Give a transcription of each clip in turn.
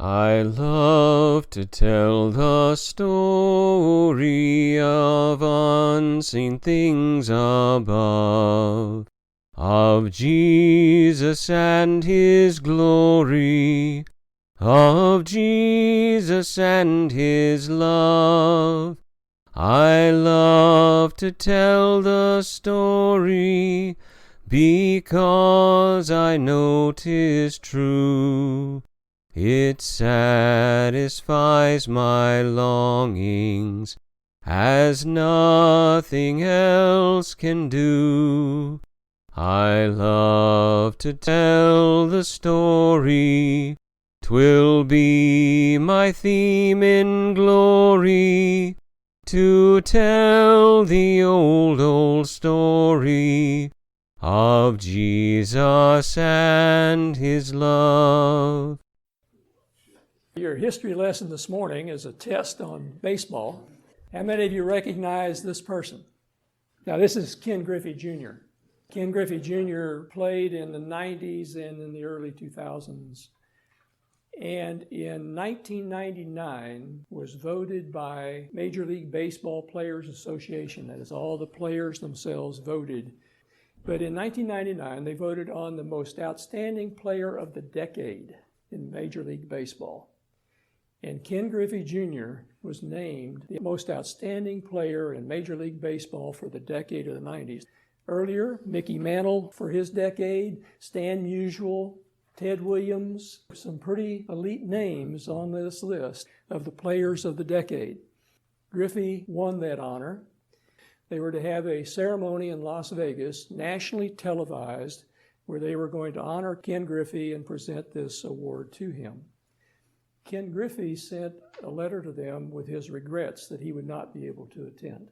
I love to tell the story of unseen things above, of Jesus and His glory, of Jesus and His love. I love to tell the story, because I know 'tis true. It satisfies my longings as nothing else can do. I love to tell the story, 'twill be my theme in glory, to tell the old story of Jesus and His love. Your history lesson this morning is a test on baseball. How many of you recognize this person? Now, this is Ken Griffey Jr. Ken Griffey Jr. played in the 90s and in the early 2000s. And in 1999 was voted by Major League Baseball Players Association. That is, all the players themselves voted. But in 1999, they voted on the most outstanding player of the decade in Major League Baseball. And Ken Griffey Jr. was named the most outstanding player in Major League Baseball for the decade of the 90s. Earlier, Mickey Mantle for his decade, Stan Musial, Ted Williams, some pretty elite names on this list of the players of the decade. Griffey won that honor. They were to have a ceremony in Las Vegas, nationally televised, where they were going to honor Ken Griffey and present this award to him. Ken Griffey sent a letter to them with his regrets that he would not be able to attend.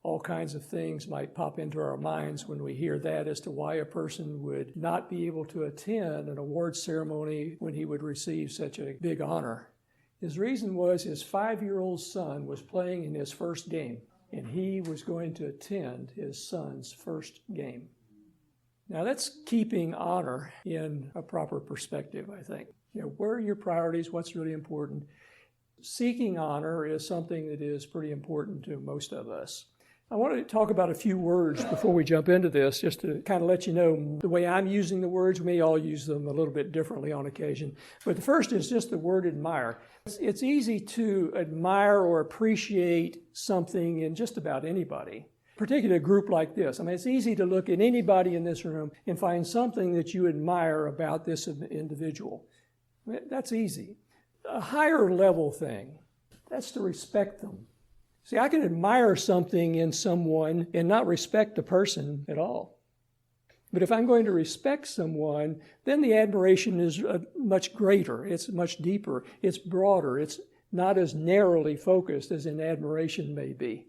All kinds of things might pop into our minds when we hear that as to why a person would not be able to attend an award ceremony when he would receive such a big honor. His reason was his 5-year-old son was playing in his first game, and he was going to attend his son's first game. Now that's keeping honor in a proper perspective, I think. Where are your priorities? What's really important? Seeking honor is something that is pretty important to most of us. I want to talk about a few words before we jump into this, just to kind of let you know the way I'm using the words. We may all use them a little bit differently on occasion. But the first is just the word admire. It's easy to admire or appreciate something in just about anybody, particularly a group like this. I mean, it's easy to look at anybody in this room and find something that you admire about this individual. That's easy. A higher level thing, that's to respect them. See, I can admire something in someone and not respect the person at all. But if I'm going to respect someone, then the admiration is much greater. It's much deeper. It's broader. It's not as narrowly focused as an admiration may be.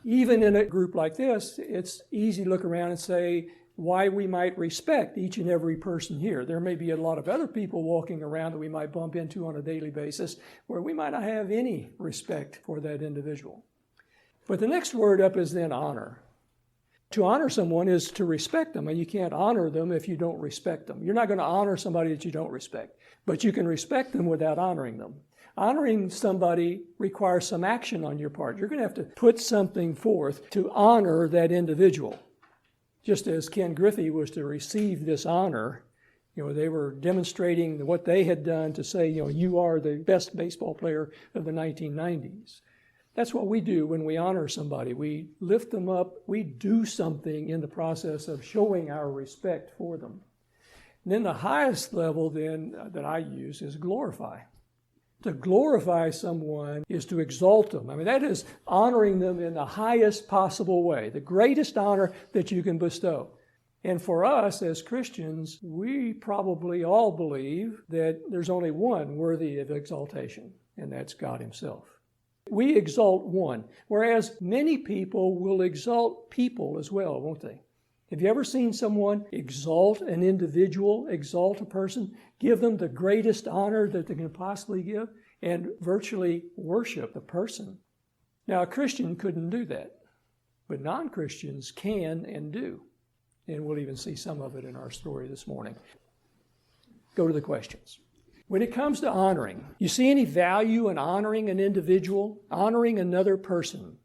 Even in a group like this, it's easy to look around and say why we might respect each and every person here. There may be a lot of other people walking around that we might bump into on a daily basis where we might not have any respect for that individual. But the next word up is then honor. To honor someone is to respect them, and you can't honor them if you don't respect them. You're not going to honor somebody that you don't respect, but you can respect them without honoring them. Honoring somebody requires some action on your part. You're going to have to put something forth to honor that individual. Just as Ken Griffey was to receive this honor, they were demonstrating what they had done to say, you are the best baseball player of the 1990s. That's what we do when we honor somebody. We lift them up. We do something in the process of showing our respect for them. And then the highest level then that I use is glorify. To glorify someone is to exalt them. I mean, that is honoring them in the highest possible way, the greatest honor that you can bestow. And for us as Christians, we probably all believe that there's only one worthy of exaltation, and that's God Himself. We exalt one, whereas many people will exalt people as well, won't they? Have you ever seen someone exalt an individual, exalt a person, give them the greatest honor that they can possibly give, and virtually worship the person? Now, a Christian couldn't do that, but non-Christians can and do. And we'll even see some of it in our story this morning. Go to the questions. When it comes to honoring, you see any value in honoring an individual, honoring another person?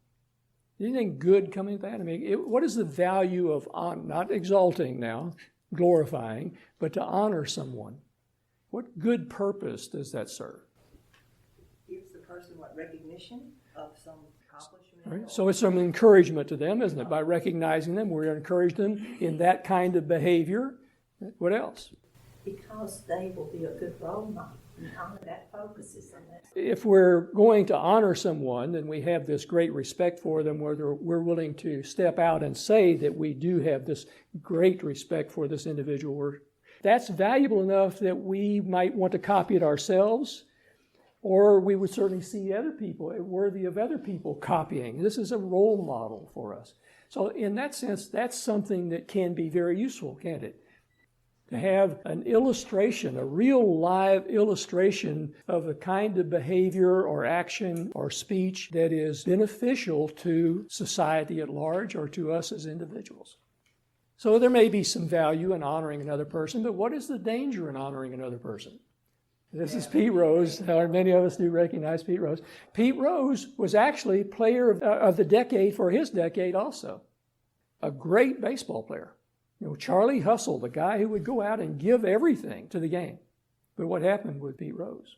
Anything good coming of that? I mean, what is the value of not exalting now, glorifying, but to honor someone? What good purpose does that serve? Gives the person what recognition of some accomplishment. Right? So it's some encouragement to them, isn't it? By recognizing them, we're going to encourage them in that kind of behavior. What else? Because they will be a good role model. And honor that focuses on that. If we're going to honor someone, then we have this great respect for them, whether we're willing to step out and say that we do have this great respect for this individual. That's valuable enough that we might want to copy it ourselves, or we would certainly see other people worthy of other people copying. This is a role model for us. So in that sense, that's something that can be very useful, can't it? To have an illustration, a real live illustration of the kind of behavior or action or speech that is beneficial to society at large or to us as individuals. So there may be some value in honoring another person, but what is the danger in honoring another person? This is Pete Rose. Many of us do recognize Pete Rose. Pete Rose was actually player of the decade for his decade also. A great baseball player. You know, Charlie Hustle, the guy who would go out and give everything to the game. But what happened with Pete Rose?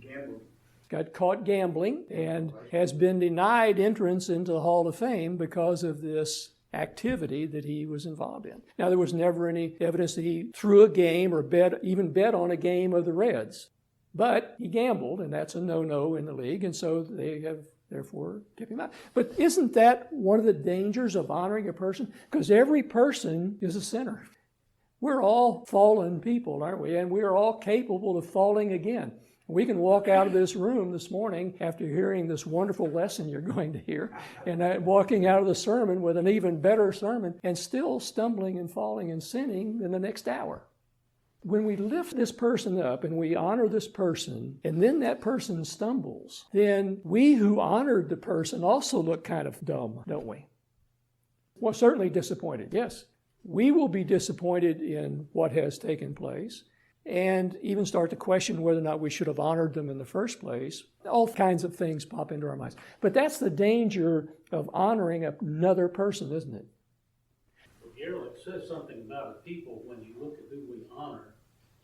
Gambling. Got caught gambling and has been denied entrance into the Hall of Fame because of this activity that he was involved in. Now, there was never any evidence that he threw a game or even bet on a game of the Reds. But he gambled, and that's a no-no in the league, and so they have therefore kept him out. But isn't that one of the dangers of honoring a person? Because every person is a sinner. We're all fallen people, aren't we? And we are all capable of falling again. We can walk out of this room this morning after hearing this wonderful lesson you're going to hear, and walking out of the sermon with an even better sermon, and still stumbling and falling and sinning in the next hour. When we lift this person up and we honor this person, and then that person stumbles, then we who honored the person also look kind of dumb, don't we? Well, certainly disappointed, yes. We will be disappointed in what has taken place and even start to question whether or not we should have honored them in the first place. All kinds of things pop into our minds. But that's the danger of honoring another person, isn't it? Gerald, it says something about a people when you look at who we honor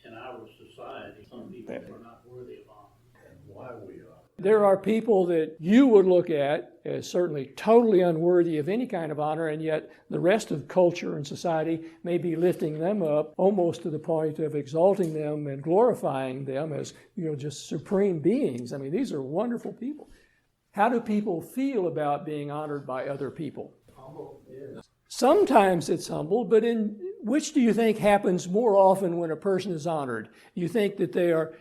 in our society. Some people are not worthy of honor, and why we are. There are people that you would look at as certainly totally unworthy of any kind of honor, and yet the rest of culture and society may be lifting them up almost to the point of exalting them and glorifying them as, just supreme beings. I mean, these are wonderful people. How do people feel about being honored by other people? Humble, yes. Sometimes it's humble, but in which do you think happens more often when a person is honored? You think that they are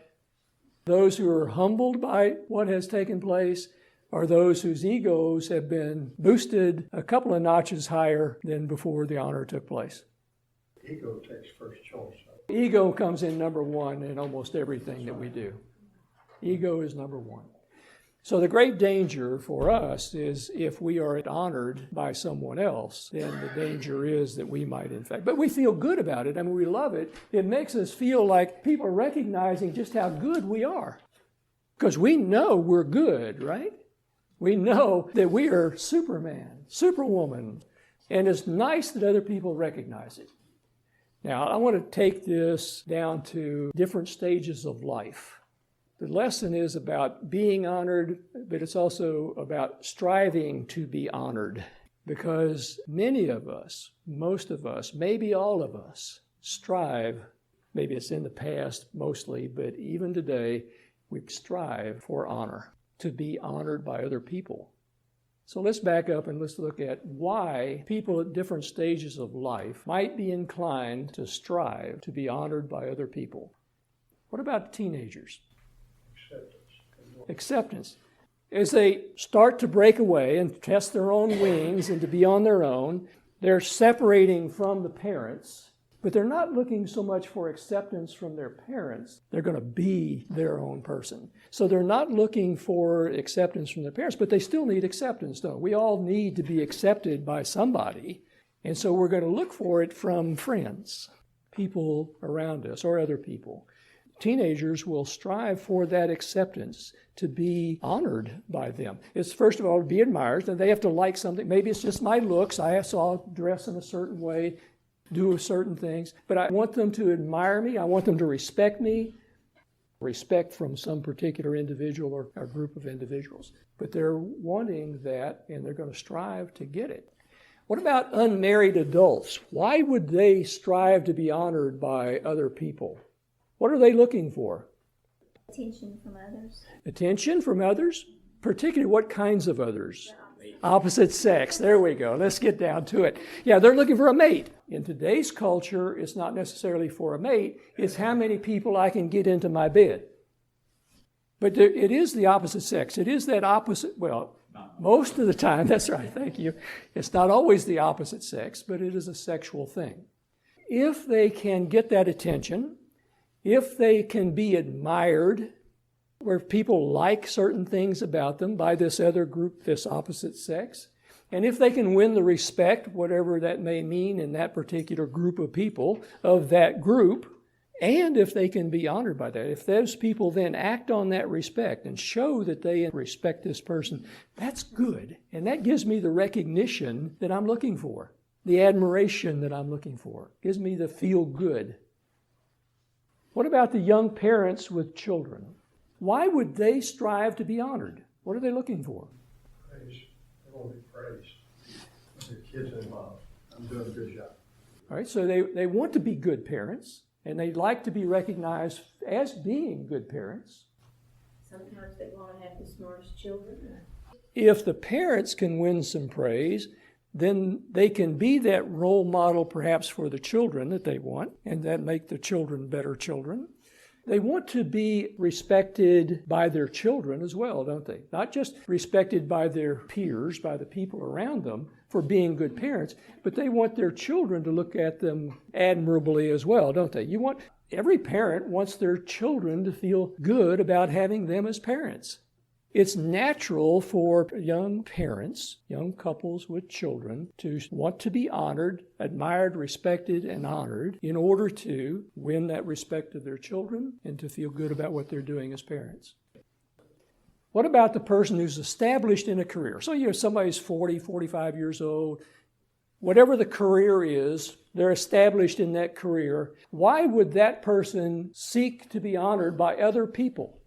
those who are humbled by what has taken place, or those whose egos have been boosted a couple of notches higher than before the honor took place? Ego takes first choice. Ego comes in number one in almost everything that we do. Ego is number one. So the great danger for us is if we are honored by someone else, then the danger is that we might in fact. But we feel good about it. I mean, we love it. It makes us feel like people are recognizing just how good we are. Because we know we're good, right? We know that we are Superman, Superwoman. And it's nice that other people recognize it. Now, I want to take this down to different stages of life. The lesson is about being honored, but it's also about striving to be honored. Because many of us, most of us, maybe all of us, strive, maybe it's in the past mostly, but even today, we strive for honor, to be honored by other people. So let's back up and let's look at why people at different stages of life might be inclined to strive to be honored by other people. What about teenagers? Acceptance. As they start to break away and test their own wings and to be on their own, they're separating from the parents, but they're not looking so much for acceptance from their parents. They're going to be their own person. So they're not looking for acceptance from their parents, but they still need acceptance, don't we? We all need to be accepted by somebody, and so we're going to look for it from friends, people around us, or other people. Teenagers will strive for that acceptance, to be honored by them. It's first of all to be admired, and they have to like something. Maybe it's just my looks. I saw dress in a certain way, do certain things, but I want them to admire me. I want them to respect me. Respect from some particular individual or a group of individuals. But they're wanting that, and they're going to strive to get it. What about unmarried adults? Why would they strive to be honored by other people? What are they looking for? Attention from others. Attention from others? Particularly what kinds of others? Opposite sex. There we go. Let's get down to it. Yeah, they're looking for a mate. In today's culture, it's not necessarily for a mate. It's how many people I can get into my bed. But it is the opposite sex. It is that opposite, well, most of the time, that's right, thank you. It's not always the opposite sex, but it is a sexual thing. If they can get that attention, if they can be admired, where people like certain things about them by this other group, this opposite sex, and if they can win the respect, whatever that may mean in that particular group of people, of that group, and if they can be honored by that, if those people then act on that respect and show that they respect this person, that's good. And that gives me the recognition that I'm looking for, the admiration that I'm looking for, gives me the feel good. What about the young parents with children? Why would they strive to be honored? What are they looking for? Praise. They want to be praised. Their kids in love. I'm doing a good job. All right, so they want to be good parents, and they'd like to be recognized as being good parents. Sometimes they want to have the smartest children. If the parents can win some praise, then they can be that role model perhaps for the children that they want, and that make the children better children. They want to be respected by their children as well, don't they? Not just respected by their peers, by the people around them for being good parents, but they want their children to look at them admirably as well, don't they? Every parent wants their children to feel good about having them as parents. It's natural for young parents, young couples with children, to want to be honored, admired, respected, and honored in order to win that respect of their children and to feel good about what they're doing as parents. What about the person who's established in a career? So somebody's 40, 45 years old. Whatever the career is, they're established in that career. Why would that person seek to be honored by other people?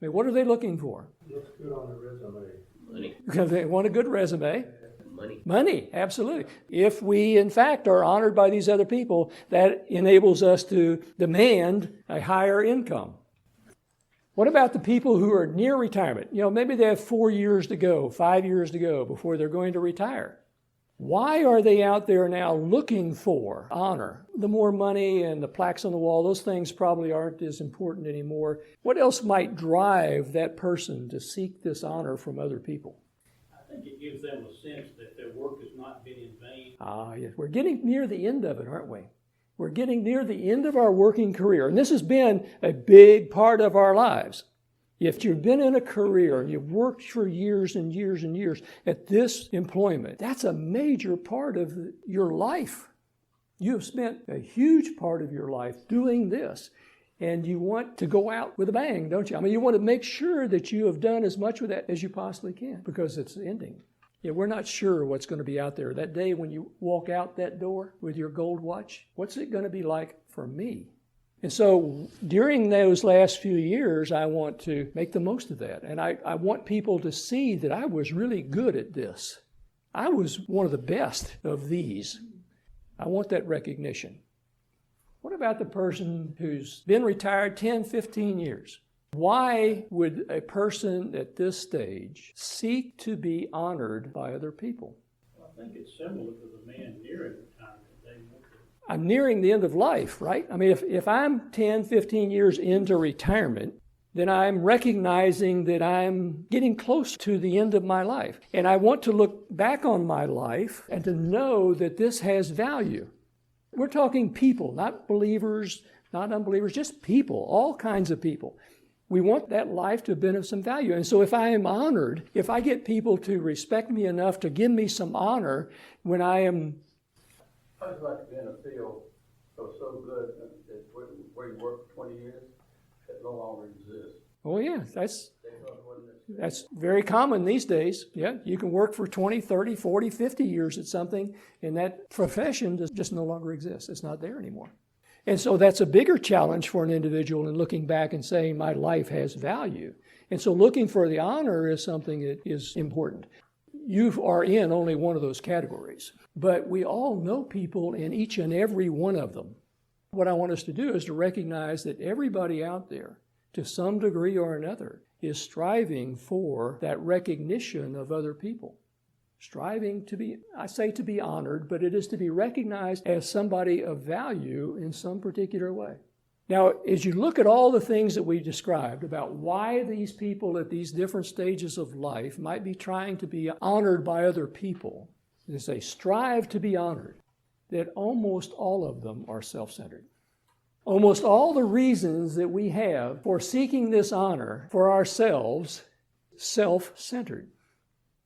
I mean, what are they looking for? Looks good on the resume. Money. Because they want a good resume. Money. Money, absolutely. If we, in fact, are honored by these other people, that enables us to demand a higher income. What about the people who are near retirement? Maybe they have 4 years to go, 5 years to go before they're going to retire. Why are they out there now looking for honor? The more money and the plaques on the wall, those things probably aren't as important anymore. What else might drive that person to seek this honor from other people? I think it gives them a sense that their work has not been in vain. Yes. We're getting near the end of it, aren't we? We're getting near the end of our working career. And this has been a big part of our lives. If you've been in a career and you've worked for years and years and years at this employment, that's a major part of your life. You have spent a huge part of your life doing this, and you want to go out with a bang, don't you? I mean, you want to make sure that you have done as much with that as you possibly can because it's ending. We're not sure what's going to be out there. That day when you walk out that door with your gold watch, what's it going to be like for me? And so during those last few years, I want to make the most of that. And I want people to see that I was really good at this. I was one of the best of these. I want that recognition. What about the person who's been retired 10, 15 years? Why would a person at this stage seek to be honored by other people? Well, I think it's similar to the man nearing retirement. I'm nearing the end of life, right? I mean, if I'm 10, 15 years into retirement, then I'm recognizing that I'm getting close to the end of my life. And I want to look back on my life and to know that this has value. We're talking people, not believers, not unbelievers, just people, all kinds of people. We want that life to have been of some value. And so if I am honored, if I get people to respect me enough to give me some honor when I am... I was like to be in a field that was so good that where you work for 20 years, that no longer exists. Oh yeah, that's very common these days. Yeah, you can work for 20, 30, 40, 50 years at something, and that profession just no longer exists. It's not there anymore. And so that's a bigger challenge for an individual in looking back and saying, my life has value. And so looking for the honor is something that is important. You are in only one of those categories, but we all know people in each and every one of them. What I want us to do is to recognize that everybody out there, to some degree or another, is striving for that recognition of other people. Striving to be, I say to be honored, but it is to be recognized as somebody of value in some particular way. Now, as you look at all the things that we described about why these people at these different stages of life might be trying to be honored by other people, as they strive to be honored, that almost all of them are self-centered. Almost all the reasons that we have for seeking this honor for ourselves, self-centered.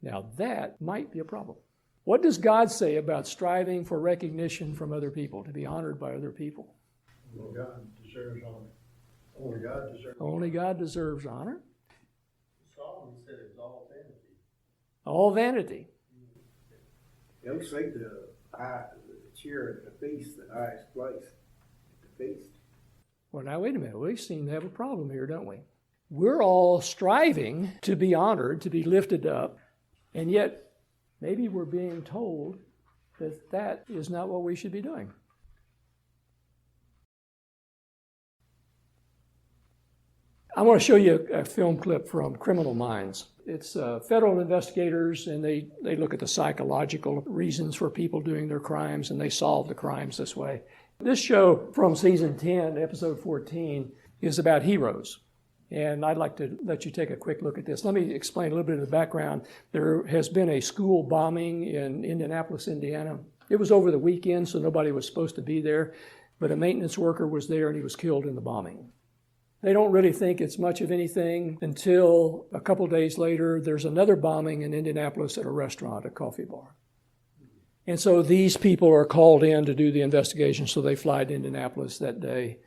Now that might be a problem. What does God say about striving for recognition from other people, to be honored by other people? Well, God deserves honor. Only God deserves honor. Only God deserves honor. Solomon said it was all vanity. All vanity. They'll say the chair at the feast, the highest place at the feast. Well, now wait a minute. We seem to have a problem here, don't we? We're all striving to be honored, to be lifted up, and yet maybe we're being told that that is not what we should be doing. I want to show you a film clip from Criminal Minds. It's federal investigators, and they look at the psychological reasons for people doing their crimes, and they solve the crimes this way. This show from season 10, episode 14, is about heroes. And I'd like to let you take a quick look at this. Let me explain a little bit of the background. There has been a school bombing in Indianapolis, Indiana. It was over the weekend, so nobody was supposed to be there, but a maintenance worker was there, and he was killed in the bombing. They don't really think it's much of anything until a couple days later, there's another bombing in Indianapolis at a restaurant, a coffee bar. And so these people are called in to do the investigation, so they fly to Indianapolis that day.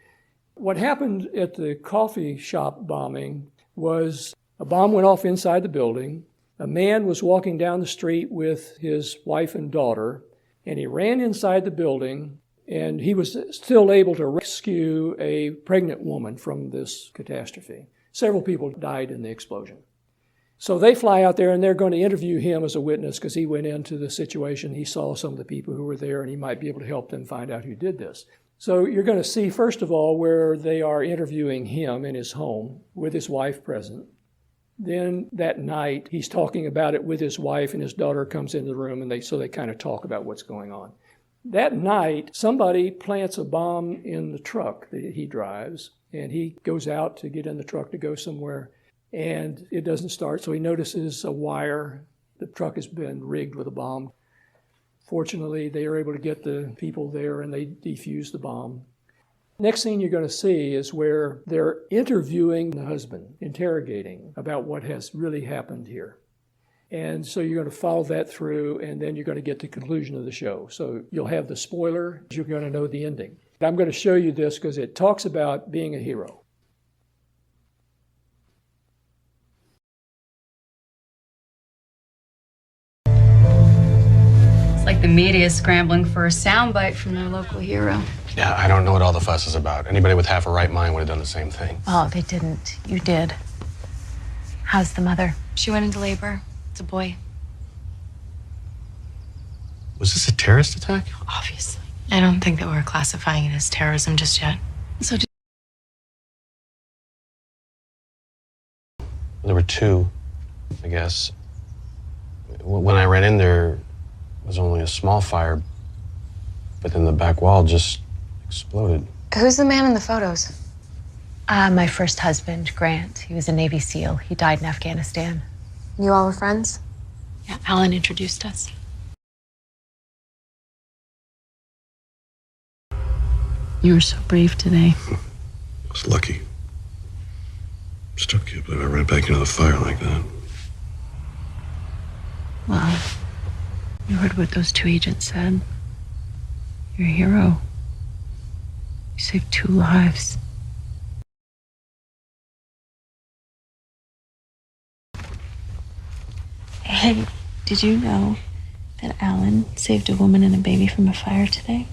What happened at the coffee shop bombing was a bomb went off inside the building. A man was walking down the street with his wife and daughter, and he ran inside the building, and he was still able to rescue a pregnant woman from this catastrophe. Several people died in the explosion. So they fly out there, and they're going to interview him as a witness because he went into the situation. He saw some of the people who were there, and he might be able to help them find out who did this. So you're going to see, first of all, where they are interviewing him in his home with his wife present. Then that night, he's talking about it with his wife, and his daughter comes into the room, and they kind of talk about what's going on. That night, somebody plants a bomb in the truck that he drives, and he goes out to get in the truck to go somewhere, and it doesn't start, so he notices a wire. The truck has been rigged with a bomb. Fortunately, they are able to get the people there, and they defuse the bomb. Next thing you're going to see is where they're interviewing the husband, interrogating about what has really happened here. And so you're going to follow that through, and then you're going to get to the conclusion of the show. So you'll have the spoiler. You're going to know the ending. I'm going to show you this because it talks about being a hero. It's like the media is scrambling for a soundbite from their local hero. Yeah, I don't know what all the fuss is about. Anybody with half a right mind would have done the same thing. Oh, they didn't. You did. How's the mother? She went into labor. It's a boy. Was this a terrorist attack? Obviously. I don't think that we're classifying it as terrorism just yet. So There were two, I guess. When I ran in there, was only a small fire, but then the back wall just exploded. who's the man in the photos? My first husband, Grant. He was a Navy SEAL. He died in Afghanistan. You all were friends? Yeah, Alan introduced us. You were so brave today. I was lucky. Still can't believe I ran back into the fire like that. Well, you heard what those two agents said. You're a hero. You saved 2 lives. Hey, did you know that Alan saved a woman and a baby from a fire today?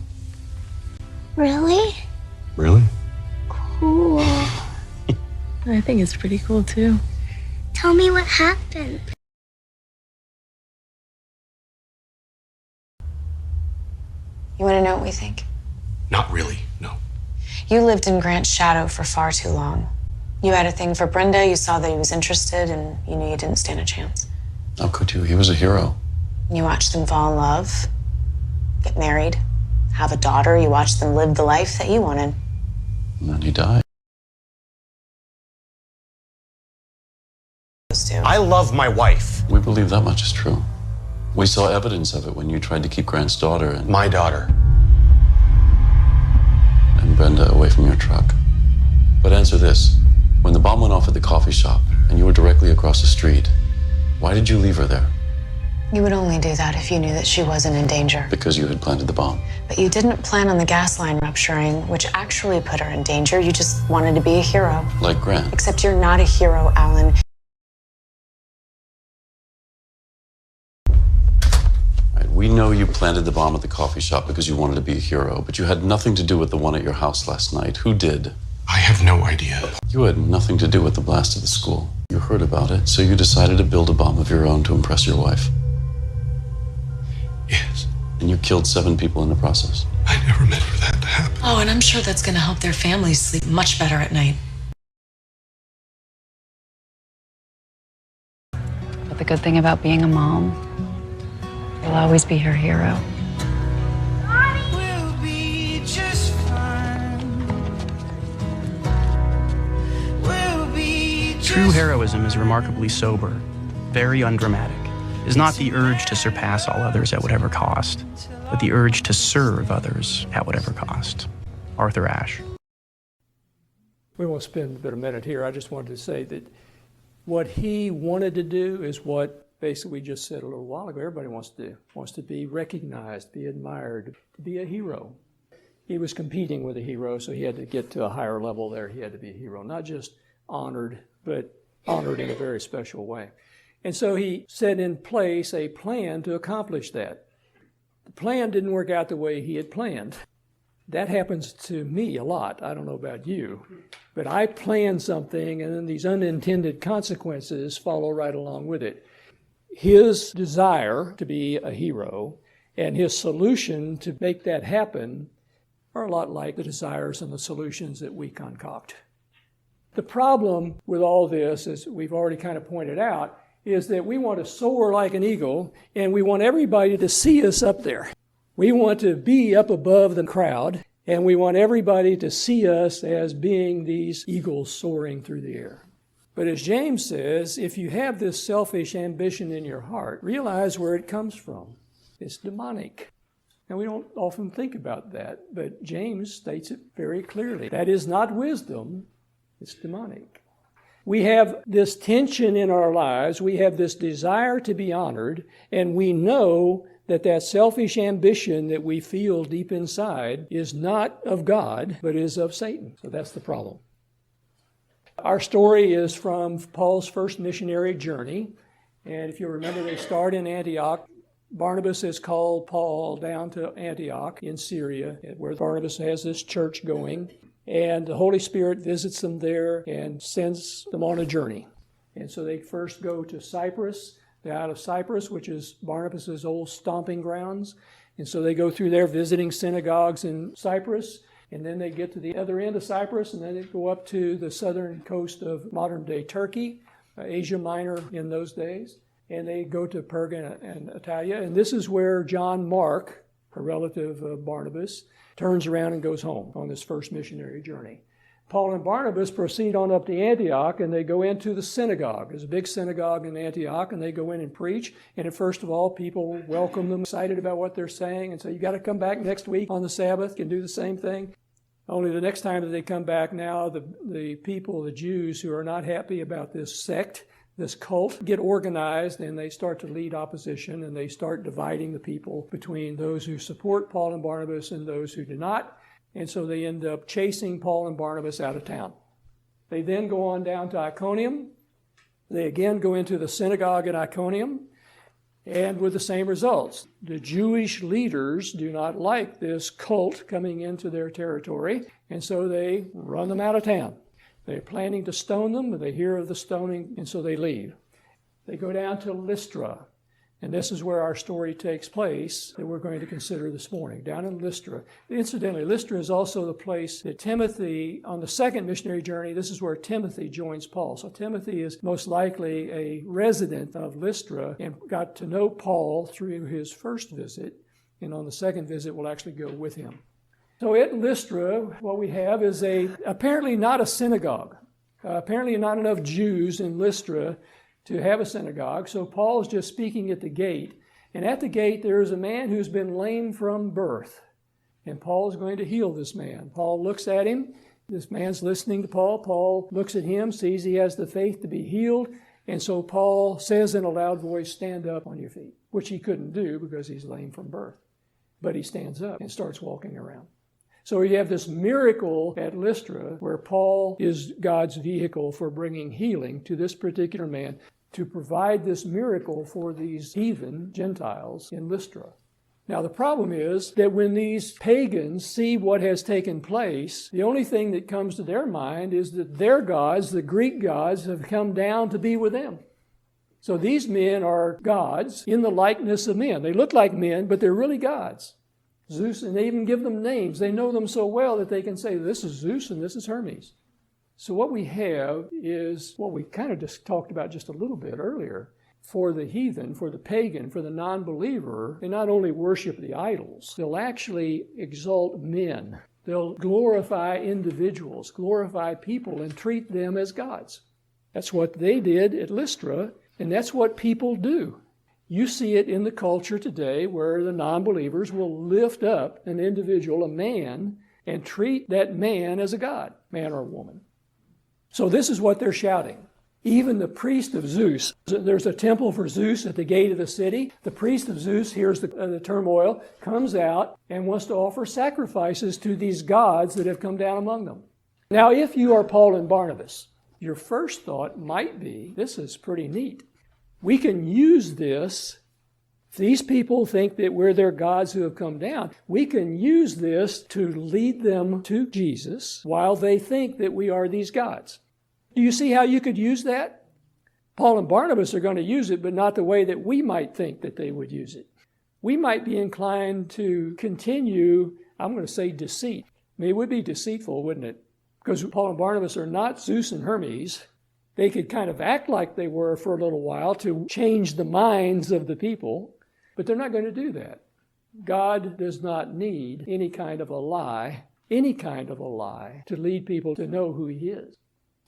Really? Really? Cool. I think it's pretty cool, too. Tell me what happened. You want to know what we think? Not really, no. You lived in Grant's shadow for far too long. You had a thing for Brenda, you saw that he was interested, and you knew you didn't stand a chance. How could you? He was a hero. You watched them fall in love, get married, have a daughter. You watched them live the life that you wanted. And then he died. I love my wife. We believe that much is true. We saw evidence of it when you tried to keep Grant's daughter and My daughter. Brenda away from your truck. But answer this. When the bomb went off at the coffee shop and you were directly across the street, why did you leave her there? You would only do that if you knew that she wasn't in danger. Because you had planted the bomb. But you didn't plan on the gas line rupturing, which actually put her in danger. You just wanted to be a hero. Like Grant. Except you're not a hero, Alan. Right, we know you planted the bomb at the coffee shop because you wanted to be a hero, but you had nothing to do with the one at your house last night. Who did? I have no idea. You had nothing to do with the blast at the school. You heard about it, so you decided to build a bomb of your own to impress your wife. Yes. And you killed 7 people in the process. I never meant for that to happen. Oh, and I'm sure that's going to help their families sleep much better at night. But the good thing about being a mom, you'll always be her hero. True heroism is remarkably sober, very undramatic. It is not the urge to surpass all others at whatever cost, but the urge to serve others at whatever cost. Arthur Ashe. We won't spend but a minute here. I just wanted to say that what he wanted to do is what basically we just said a little while ago everybody wants to do. Wants to be recognized, be admired, to be a hero. He was competing with a hero, so he had to get to a higher level there. He had to be a hero, not just honored, but honored in a very special way. And so he set in place a plan to accomplish that. The plan didn't work out the way he had planned. That happens to me a lot. I don't know about you, but I plan something and then these unintended consequences follow right along with it. His desire to be a hero and his solution to make that happen are a lot like the desires and the solutions that we concoct. The problem with all this, as we've already kind of pointed out, is that we want to soar like an eagle and we want everybody to see us up there. We want to be up above the crowd and we want everybody to see us as being these eagles soaring through the air. But as James says, if you have this selfish ambition in your heart, realize where it comes from. It's demonic. And we don't often think about that, but James states it very clearly. That is not wisdom. It's demonic. We have this tension in our lives. We have this desire to be honored, and we know that that selfish ambition that we feel deep inside is not of God, but is of Satan. So that's the problem. Our story is from Paul's first missionary journey, and if you remember, they start in Antioch. Barnabas has called Paul down to Antioch in Syria, where Barnabas has this church going. And the Holy Spirit visits them there and sends them on a journey. And so they first go to Cyprus. They're out of Cyprus, which is Barnabas' old stomping grounds. And so they go through there visiting synagogues in Cyprus. And then they get to the other end of Cyprus, and then they go up to the southern coast of modern-day Turkey, Asia Minor in those days. And they go to Perga and Italia. And this is where John Mark, a relative of Barnabas, turns around and goes home on this first missionary journey. Paul and Barnabas proceed on up to Antioch, and they go into the synagogue. There's a big synagogue in Antioch, and they go in and preach. And first of all, people welcome them, excited about what they're saying, and say, you got to come back next week on the Sabbath and do the same thing. Only the next time that they come back now, the people, the Jews who are not happy about this sect, this cult, get organized, and they start to lead opposition, and they start dividing the people between those who support Paul and Barnabas and those who do not. And so they end up chasing Paul and Barnabas out of town. They then go on down to Iconium. They again go into the synagogue at Iconium, and with the same results. The Jewish leaders do not like this cult coming into their territory, and so they run them out of town. They're planning to stone them, but they hear of the stoning, and so they leave. They go down to Lystra, and this is where our story takes place that we're going to consider this morning, down in Lystra. Incidentally, Lystra is also the place that Timothy, on the second missionary journey, this is where Timothy joins Paul. So Timothy is most likely a resident of Lystra and got to know Paul through his first visit, and on the second visit will actually go with him. So at Lystra, what we have is apparently not a synagogue. Apparently not enough Jews in Lystra to have a synagogue, so Paul is just speaking at the gate. And at the gate, there is a man who's been lame from birth. And Paul is going to heal this man. Paul looks at him. This man's listening to Paul. Paul looks at him, sees he has the faith to be healed. And so Paul says in a loud voice, "Stand up on your feet," which he couldn't do because he's lame from birth. But he stands up and starts walking around. So you have this miracle at Lystra where Paul is God's vehicle for bringing healing to this particular man to provide this miracle for these heathen Gentiles in Lystra. Now the problem is that when these pagans see what has taken place, the only thing that comes to their mind is that their gods, the Greek gods, have come down to be with them. So these men are gods in the likeness of men. They look like men, but they're really gods. Zeus, and they even give them names. They know them so well that they can say, this is Zeus and this is Hermes. So what we have is what we kind of just talked about just a little bit earlier. For the heathen, for the pagan, for the non-believer, they not only worship the idols, they'll actually exalt men. They'll glorify individuals, glorify people, and treat them as gods. That's what they did at Lystra, and that's what people do. You see it in the culture today where the non-believers will lift up an individual, a man, and treat that man as a god, man or woman. So this is what they're shouting. Even the priest of Zeus, there's a temple for Zeus at the gate of the city. The priest of Zeus hears the turmoil, comes out, and wants to offer sacrifices to these gods that have come down among them. Now, if you are Paul and Barnabas, your first thought might be, this is pretty neat. We can use this. These people think that we're their gods who have come down. We can use this to lead them to Jesus while they think that we are these gods. Do you see how you could use that? Paul and Barnabas are going to use it, but not the way that we might think that they would use it. We might be inclined to continue, I'm going to say deceit. I mean, it would be deceitful, wouldn't it? Because Paul and Barnabas are not Zeus and Hermes. They could kind of act like they were for a little while to change the minds of the people, but they're not going to do that. God does not need any kind of a lie to lead people to know who He is.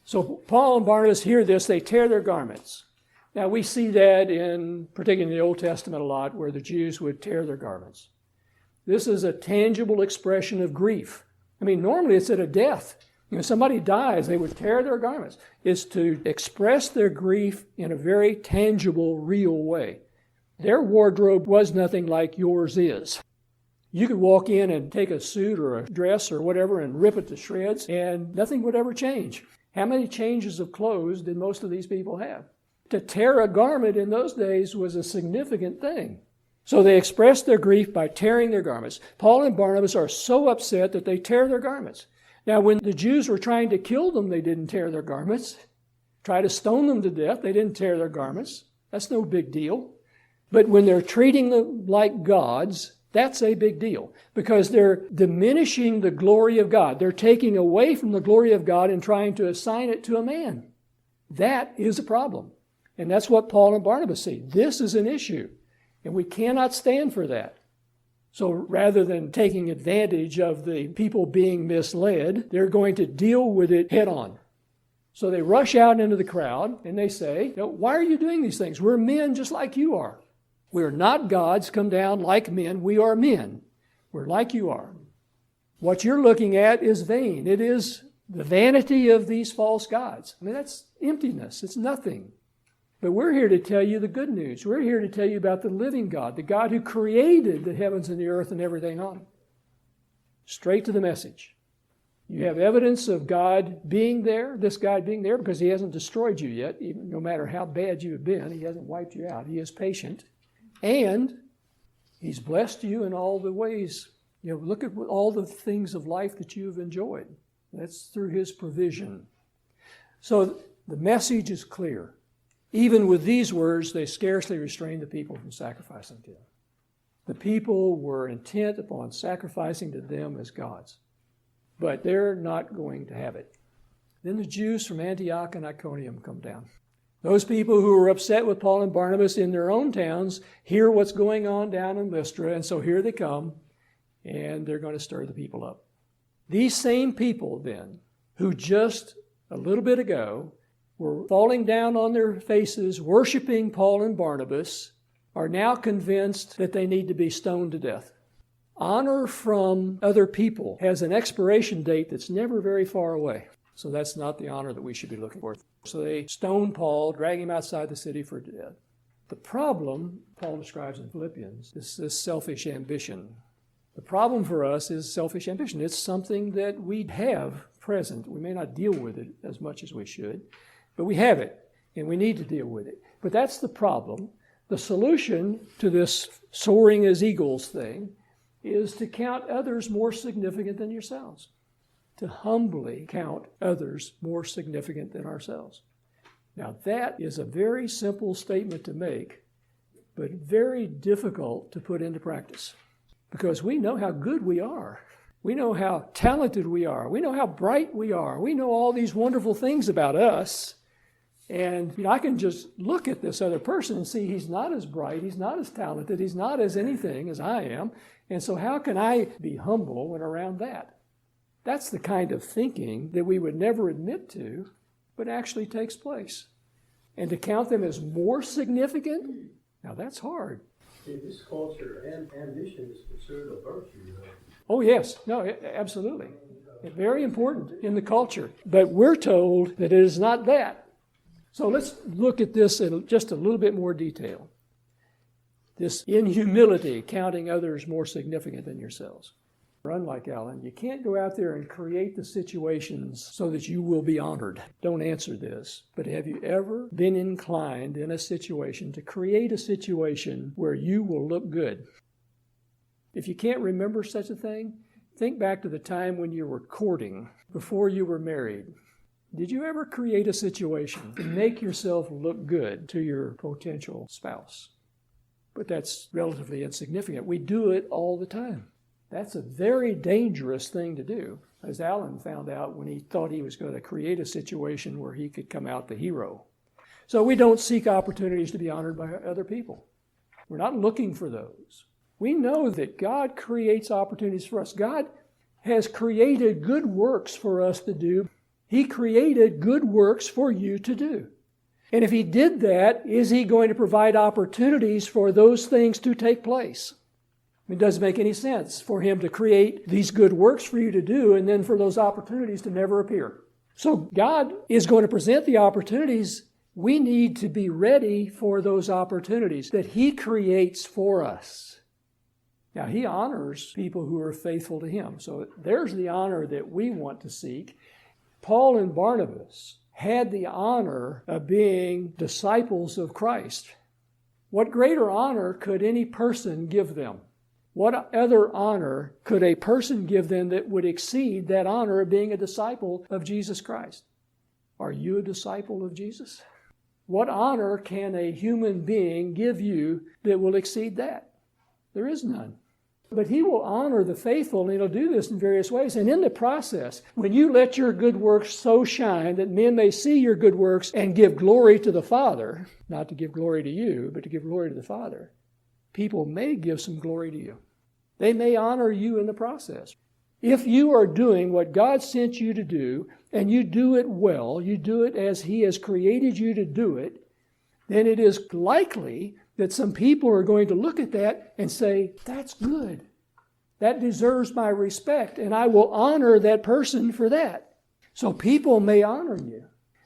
So Paul and Barnabas hear this, they tear their garments. Now we see that particularly in the Old Testament a lot, where the Jews would tear their garments. This is a tangible expression of grief. I mean, normally it's at a death. When somebody dies, they would tear their garments. It's to express their grief in a very tangible, real way. Their wardrobe was nothing like yours is. You could walk in and take a suit or a dress or whatever and rip it to shreds, and nothing would ever change. How many changes of clothes did most of these people have? To tear a garment in those days was a significant thing. So they expressed their grief by tearing their garments. Paul and Barnabas are so upset that they tear their garments. Now, when the Jews were trying to kill them, they didn't tear their garments. Try to stone them to death, they didn't tear their garments. That's no big deal. But when they're treating them like gods, that's a big deal, because they're diminishing the glory of God. They're taking away from the glory of God and trying to assign it to a man. That is a problem. And that's what Paul and Barnabas see. This is an issue, and we cannot stand for that. So rather than taking advantage of the people being misled, they're going to deal with it head on. So they rush out into the crowd and they say, why are you doing these things? We're men just like you are. We're not gods come down like men. We are men. We're like you are. What you're looking at is vain. It is the vanity of these false gods. I mean, that's emptiness. It's nothing. But we're here to tell you the good news. We're here to tell you about the living God, the God who created the heavens and the earth and everything on them. straight to the message. You have evidence of God being there, this God being there, because he hasn't destroyed you yet, even no matter how bad you have been. He hasn't wiped you out. He is patient. And he's blessed you in all the ways. Look at all the things of life that you've enjoyed. That's through his provision. So the message is clear. Even with these words, they scarcely restrained the people from sacrificing to him. The people were intent upon sacrificing to them as gods. But they're not going to have it. Then the Jews from Antioch and Iconium come down. Those people who were upset with Paul and Barnabas in their own towns hear what's going on down in Lystra, and so here they come, and they're going to stir the people up. These same people then, who just a little bit ago were falling down on their faces, worshiping Paul and Barnabas, are now convinced that they need to be stoned to death. Honor from other people has an expiration date that's never very far away. So that's not the honor that we should be looking for. So they stone Paul, drag him outside the city for death. The problem, Paul describes in Philippians, is this selfish ambition. The problem for us is selfish ambition. It's something that we have present. We may not deal with it as much as we should, but we have it, and we need to deal with it. But that's the problem. The solution to this soaring as eagles thing is to count others more significant than yourselves, to humbly count others more significant than ourselves. Now that is a very simple statement to make, but very difficult to put into practice, because we know how good we are. We know how talented we are. We know how bright we are. We know all these wonderful things about us. And I can just look at this other person and see he's not as bright, he's not as talented, he's not as anything as I am. And so how can I be humble when around that? That's the kind of thinking that we would never admit to, but actually takes place. And to count them as more significant, now that's hard. In this culture, ambition is considered a virtue. Oh yes, no, absolutely. Very important in the culture. But we're told that it is not that. So let's look at this in just a little bit more detail. This in humility, counting others more significant than yourselves. Unlike Alan, you can't go out there and create the situations so that you will be honored. Don't answer this. But have you ever been inclined in a situation to create a situation where you will look good? If you can't remember such a thing, think back to the time when you were courting, before you were married. Did you ever create a situation to make yourself look good to your potential spouse? But that's relatively insignificant. We do it all the time. That's a very dangerous thing to do, as Alan found out when he thought he was going to create a situation where he could come out the hero. So we don't seek opportunities to be honored by other people. We're not looking for those. We know that God creates opportunities for us. God has created good works for us to do. He created good works for you to do. And if he did that, is he going to provide opportunities for those things to take place? It doesn't make any sense for him to create these good works for you to do and then for those opportunities to never appear. So God is going to present the opportunities. We need to be ready for those opportunities that he creates for us. Now, he honors people who are faithful to him. So there's the honor that we want to seek. Paul and Barnabas had the honor of being disciples of Christ. What greater honor could any person give them? What other honor could a person give them that would exceed that honor of being a disciple of Jesus Christ? Are you a disciple of Jesus? What honor can a human being give you that will exceed that? There is none. But he will honor the faithful, and he'll do this in various ways. And in the process, when you let your good works so shine that men may see your good works and give glory to the Father, not to give glory to you, but to give glory to the Father, people may give some glory to you. They may honor you in the process. If you are doing what God sent you to do, and you do it well, you do it as he has created you to do it, then it is likely that some people are going to look at that and say, that's good. That deserves my respect, and I will honor that person for that. So people may honor you,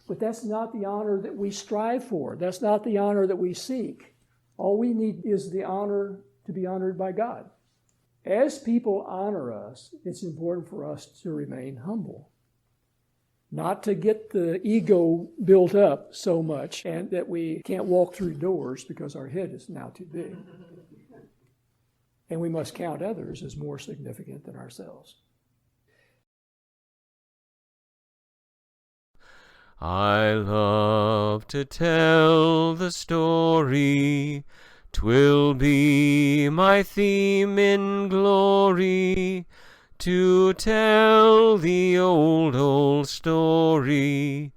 but that's not the honor that we strive for. That's not the honor that we seek. All we need is the honor to be honored by God. As people honor us, it's important for us to remain humble. Not to get the ego built up so much and that we can't walk through doors because our head is now too big. And we must count others as more significant than ourselves. I love to tell the story. 'Twill be my theme in glory, to tell the old story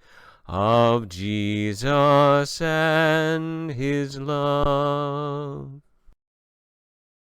of Jesus and his love.